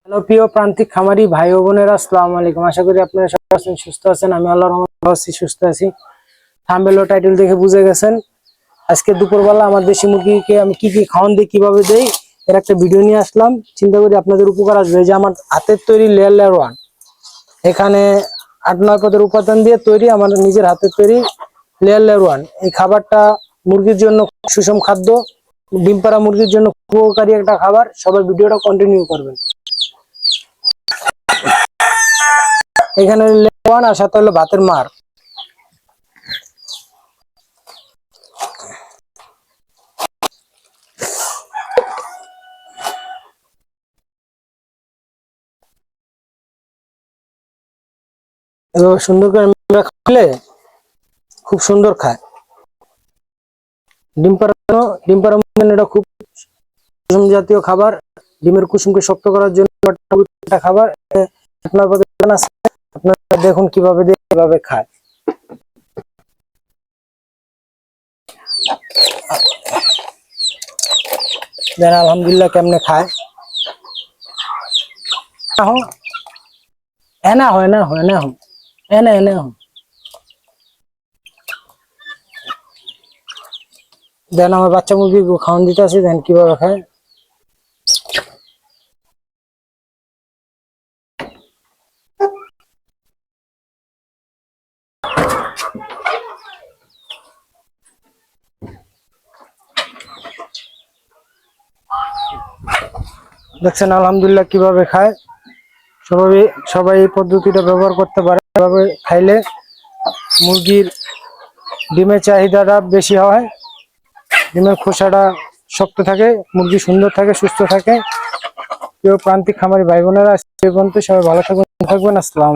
Hello প্রিয় প্রান্তিক খামারি ভাই ও বোনেরা, আসসালামু আলাইকুম। আশা করি আপনারা সবাই আছেন, সুস্থ আছেন। আমি আল্লাহর রহমতে ভালো আছি, সুস্থ আছি। থাম্বনেল ও টাইটেল দেখে বুঝে গেছেন আজকে দুপুরবেলা আমার দেশি মুরগিকে আমি কি কি খাওয়ান দিই, কিভাবে দেই, এর একটা ভিডিও নিয়ে আসলাম। চিন্তা করি আপনাদের উপকার আসবে। যে আমার হাতের তৈরি লেয়ার লেয়ার ওয়ান, এখানে 8-9 পদের উপাদান দিয়ে তৈরি আমার নিজের হাতের তৈরি লেয়ার লেয়ার ওয়ান। এই খাবারটা মুরগির জন্য সুষম খাদ্য, ডিম পাড়া মুরগির জন্য উপকারী একটা খাবার। সবাই ভিডিওটা কন্টিনিউ করবেন। এখানে লেওয়ান আর সাথে হলো ভাতের মার। সুন্দর করে খাইলে খুব সুন্দর খায়। ডিম পাড়া এটা খুব কুসুম জাতীয় খাবার। ডিমের কুসুমকে শক্ত করার জন্য একটা খাবার। আপনারা দেখুন কিভাবে দিয়ে কিভাবে খায়। দেন আলহামদুলিল্লাহ কেমনে খায়। এনা হয় না হয় না এনে এনে দেন আমার বাচ্চা মুরগি খাওয়ান দিতে আছে। দেন কিভাবে খায়। দেখছেন আলহামদুলিল্লাহ কিভাবে খায়। সবাই এই পদ্ধতিটা ব্যবহার করতে পারে। এভাবে খাইলে মুরগির ডিমের চাহিদাটা বেশি হয়, ডিমের খোসাটা শক্ত থাকে, মুরগি সুন্দর থাকে, সুস্থ থাকে। প্রিয় প্রান্তিক খামারি ভাই বোনেরা, সে পর্যন্ত সবাই ভালো থাকবেন। আসসালাম।